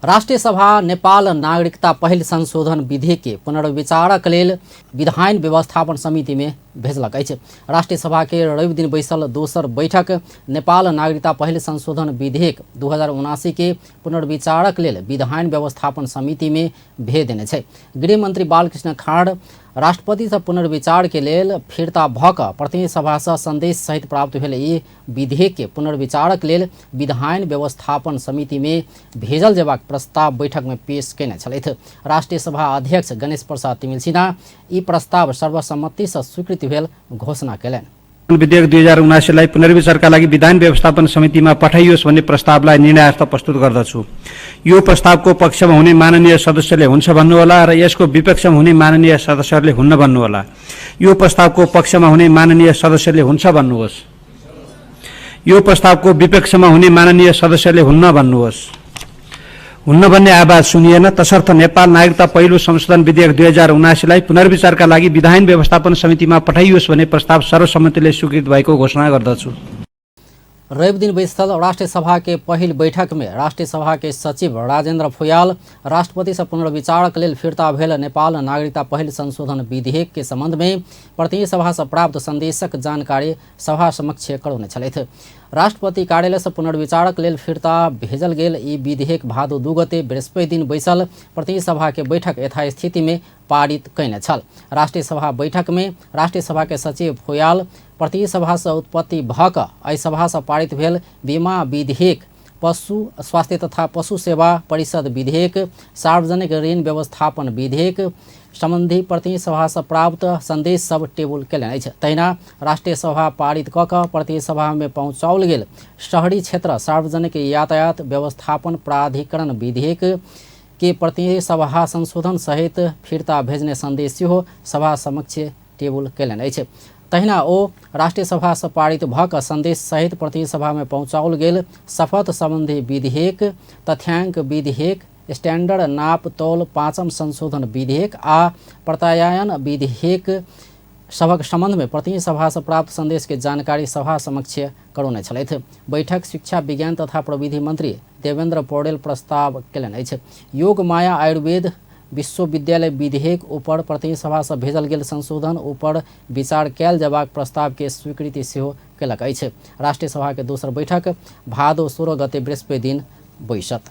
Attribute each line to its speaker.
Speaker 1: राष्ट्रिय सभा नेपाल नागरिकता पहिल संशोधन विधेयक के पुनर्विचारक लेल विधायन व्यवस्थापन समिति में भेजलक अछि। राष्ट्रिय सभा के रवि दिन बैसल दोसर बैठक नेपाल नागरिकता पहिल संशोधन विधेयक 2079 के पुनर्विचारक लेल विधायन व्यवस्थापन समिति में भेज देने छै। गृह मंत्री बालकृष्ण खाँड राष्ट्रपति से पुनर्विचार के लेल फिरता भक प्रतिनिधि सभा से संदेश सहित प्राप्त भेल ई विधेयक के पुनर्विचारक लेल विधायन व्यवस्थापन समिति में भेजल जेबाक प्रस्ताव बैठक में पेश केने छलथि। राष्ट्रिय सभा अध्यक्ष गणेश प्रसाद तिमिल सिन्हा ई प्रस्ताव सर्वसम्मति से स्वीकृति भेल घोषणा केलनि।
Speaker 2: विधेयक 2079 लाई पुनर्विचारका लागि विधायन व्यवस्थापन समितिमा पठाइयोस् भन्ने प्रस्तावलाई निर्णयार्थ प्रस्तुत गर्दछु। यो प्रस्तावको पक्षमा हुने माननीय सदस्यले हुन्छ भन्नुहोला र यसको विपक्षमा हुने माननीय सदस्यहरूले हुन्न भन्नुहोला। यो प्रस्तावको पक्षमा हुने माननीय सदस्यले हुन्छ भन्नुहोस्। यो प्रस्तावको विपक्षमा हुने माननीय सदस्यले हुन्न भन्नुहोस्। हुन्न भन्ने आवाज सुनिएन, तसर्थ नेपाल नागरिकता पहिलो संशोधन विधेयक 2079 लाई पुनर्विचारका लागि विधायन व्यवस्थापन समितिमा पठाइयोस् भन्ने प्रस्ताव सर्वसम्मतिले स्वीकृत भएको घोषणा गर्दछु।
Speaker 1: रवि दिन बैसल राष्ट्रिय सभा के पहिल बैठक में राष्ट्रिय सभा के सचिव राजेन्द्र फुयाल राष्ट्रपति से पुनर्विचारक लेल फिरता भेल नेपाल नागरिकता पहिल संशोधन विधेयक के संबंध में प्रतिनिधि सभा से प्राप्त संदेशक जानकारी सभा समक्ष करौने छलथि। राष्ट्रपति कार्यालय से पुनर्विचारक लेल फिरता भेजल गेल ई विधेयक भादो 2 गते बृहस्पति दिन बैसल प्रतिनिधि सभा के बैठक यथास्थिति में पारित कैने छल। राष्ट्रिय सभा बैठक में राष्ट्रिय सभा के सचिव फुयाल प्रतिनिधि सभा से उत्पत्ति भक एहि सभा से पारित भेल बीमा विधेयक, पशु स्वास्थ्य तथा पशु सेवा परिषद विधेयक, सार्वजनिक ऋण व्यवस्थापन विधेयक संबंधी प्रतिनिधि सभा से प्राप्त संदेश सब टेबुल केलनि अछि। तहिना राष्ट्रिय सभा पारित क प्रतिनिधि सभा में पहुँचाओल गेल शहरी क्षेत्र सार्वजनिक यातायात व्यवस्थापन प्राधिकरण विधेयक के प्रतिनिधि सभा संशोधन सहित फिरता भेजने संदेश सेहो सभा समक्ष टेबुल केलनि अछि। तहिना ओ राष्ट्रिय सभा से पारित भक संदेश सहित प्रतिनिधि सभा में पहुँचाओल गेल शपथ संबंधी विधेयक, तथ्याङ्क विधेयक, स्टैंडर्ड नाप तौल पाँचम संशोधन विधेयक आ प्रत्यायन विधेयक सभक संबंध में प्रतिनिधि सभा से प्राप्त संदेश के जानकारी सभा समक्ष करौने छलथि। बैठक शिक्षा विज्ञान तथा प्रविधि मंत्री देवेन्द्र पौडेल प्रस्ताव केलनि अछि। योग माया आयुर्वेद विश्वविद्यालय विधेयक ऊपर प्रतिनिधि सभा से भेजल गेल संशोधन ऊपर विचार कयल जेबाक प्रस्ताव के स्वीकृति सेहो केलक अछि। राष्ट्रिय सभा के दोसर बैठक भादो 16 गते बृहस्पति दिन बैसत।